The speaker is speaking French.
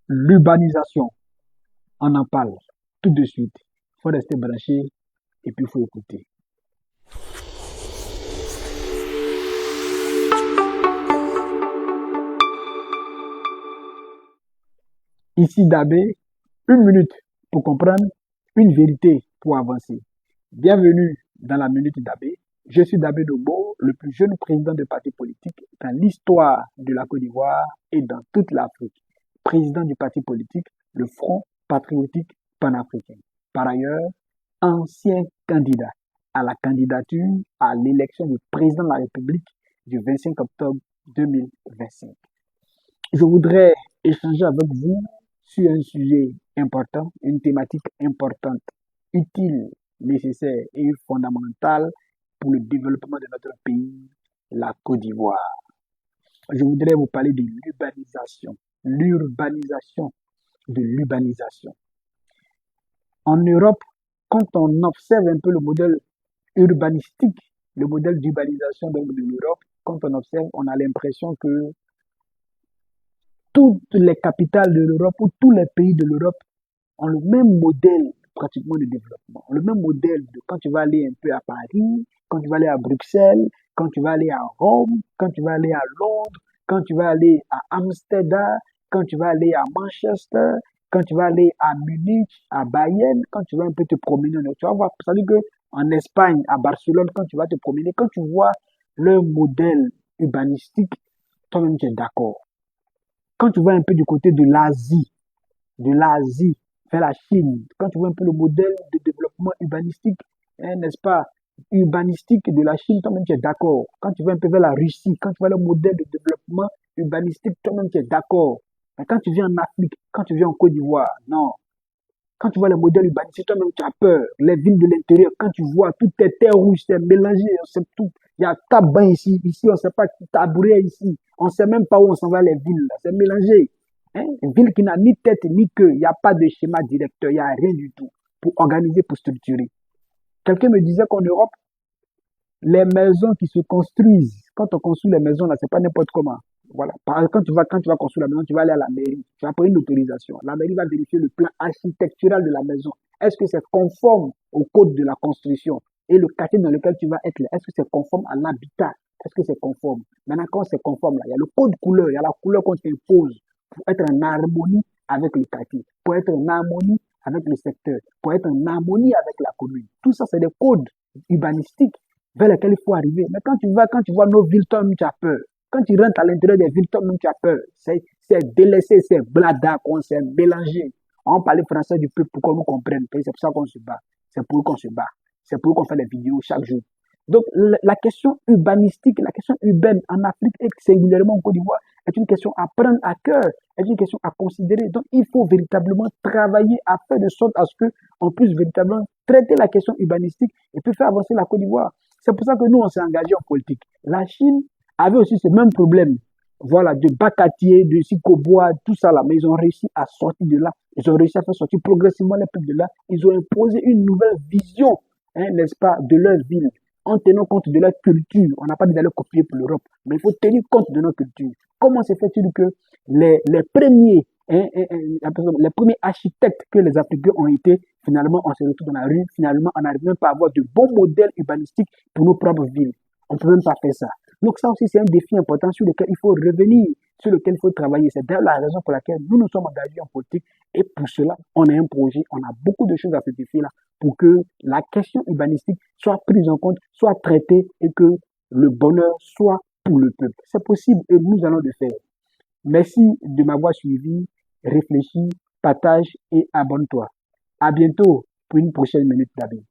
L'urbanisation, on en parle tout de suite. Il faut rester branché et puis il faut écouter. Ici Dabé, une minute pour comprendre, une vérité pour avancer. Bienvenue dans la Minute Dabé. Je suis Dabé Dogbo, le plus jeune président de parti politique dans l'histoire de la Côte d'Ivoire et dans toute l'Afrique. Président du parti politique, le Front patriotique panafricain. Par ailleurs, ancien candidat à la candidature à l'élection du président de la République du 25 octobre 2025. Je voudrais échanger avec vous sur un sujet important, une thématique importante, utile, nécessaire et fondamentale pour le développement de notre pays, la Côte d'Ivoire. Je voudrais vous parler de l'urbanisation, de l'urbanisation. En Europe, quand on observe un peu le modèle urbanistique, le modèle d'urbanisation de l'Europe, quand on observe, on a l'impression que toutes les capitales de l'Europe ou tous les pays de l'Europe ont le même modèle pratiquement de développement. Le même modèle de quand tu vas aller un peu à Paris, quand tu vas aller à Bruxelles, quand tu vas aller à Rome, quand tu vas aller à Londres, quand tu vas aller à Amsterdam, quand tu vas aller à Manchester, quand tu vas aller à Munich, à Bayern, quand tu vas un peu te promener, tu vas voir, ça veut dire que en Espagne, à Barcelone, quand tu vas te promener, quand tu vois le modèle urbanistique, toi-même tu es d'accord. Quand tu vas un peu du côté de l'Asie vers la Chine, quand tu vois un peu le modèle de développement urbanistique, hein, n'est-ce pas, urbanistique de la Chine, toi-même tu es d'accord. Quand tu vas un peu vers la Russie, quand tu vois le modèle de développement urbanistique, toi-même tu es d'accord. Mais quand tu viens en Afrique, quand tu viens en Côte d'Ivoire, non. Quand tu vois le modèle urbanistique, toi-même tu as peur. Les villes de l'intérieur, quand tu vois tout est terre rouge, c'est mélangé, c'est tout. Il y a tabac ici, ici on ne sait pas, tabouret ici. On ne sait même pas où on s'en va les villes, c'est mélangé. Hein? Une ville qui n'a ni tête ni queue, il n'y a pas de schéma directeur, il n'y a rien du tout pour organiser, pour structurer. Quelqu'un me disait qu'en Europe, les maisons qui se construisent, quand on construit les maisons, là, c'est pas n'importe comment. Voilà. Quand tu vas construire la maison, tu vas aller à la mairie, tu vas prendre une autorisation. La mairie va vérifier le plan architectural de la maison. Est-ce que c'est conforme au code de la construction? Et le quartier dans lequel tu vas être là, est-ce que c'est conforme à l'habitat? Est-ce que c'est conforme? Maintenant, quand c'est conforme, là, il y a le code couleur, il y a la couleur qu'on t'impose pour être en harmonie avec le quartier, pour être en harmonie avec le secteur, pour être en harmonie avec la commune. Tout ça, c'est des codes urbanistiques vers lesquels il faut arriver. Mais quand tu vois nos villes, toi-même, tu as peur. Quand tu rentres à l'intérieur des villes, toi-même, tu as peur. C'est délaissé, c'est blada, on s'est mélangé. On parle français du peuple pour qu'on nous comprenne. C'est pour ça qu'on se bat. C'est pour eux qu'on se bat. C'est pour eux qu'on fait des vidéos chaque jour. Donc, la question urbanistique, la question urbaine en Afrique et singulièrement en Côte d'Ivoire est une question à prendre à cœur, est une question à considérer. Donc, il faut véritablement travailler à faire de sorte à ce qu'on puisse véritablement traiter la question urbanistique et puis faire avancer la Côte d'Ivoire. C'est pour ça que nous, on s'est engagé en politique. La Chine avait aussi ce même problème. Voilà, de Bacatier, de Sikobois, tout ça là. Mais ils ont réussi à sortir de là. Ils ont réussi à faire sortir progressivement les peuples de là. Ils ont imposé une nouvelle vision, hein, n'est-ce pas, de leur ville, en tenant compte de leur culture. On n'a pas dit d'aller copier pour l'Europe, mais il faut tenir compte de notre culture. Comment se fait-il que les premiers, hein, les premiers architectes que les Africains ont été, finalement, on se retrouve dans la rue, finalement, on n'arrive même pas à avoir de bons modèles urbanistiques pour nos propres villes. On ne peut même pas faire ça. Donc ça aussi, c'est un défi important sur lequel il faut revenir, sur lequel il faut travailler. C'est d'ailleurs la raison pour laquelle nous nous sommes engagés en politique. Et pour cela, on a un projet, on a beaucoup de choses à certifier là pour que la question urbanistique soit prise en compte, soit traitée et que le bonheur soit pour le peuple. C'est possible et nous allons le faire. Merci de m'avoir suivi, réfléchi, partage et abonne-toi. À bientôt pour une prochaine minute d'avis.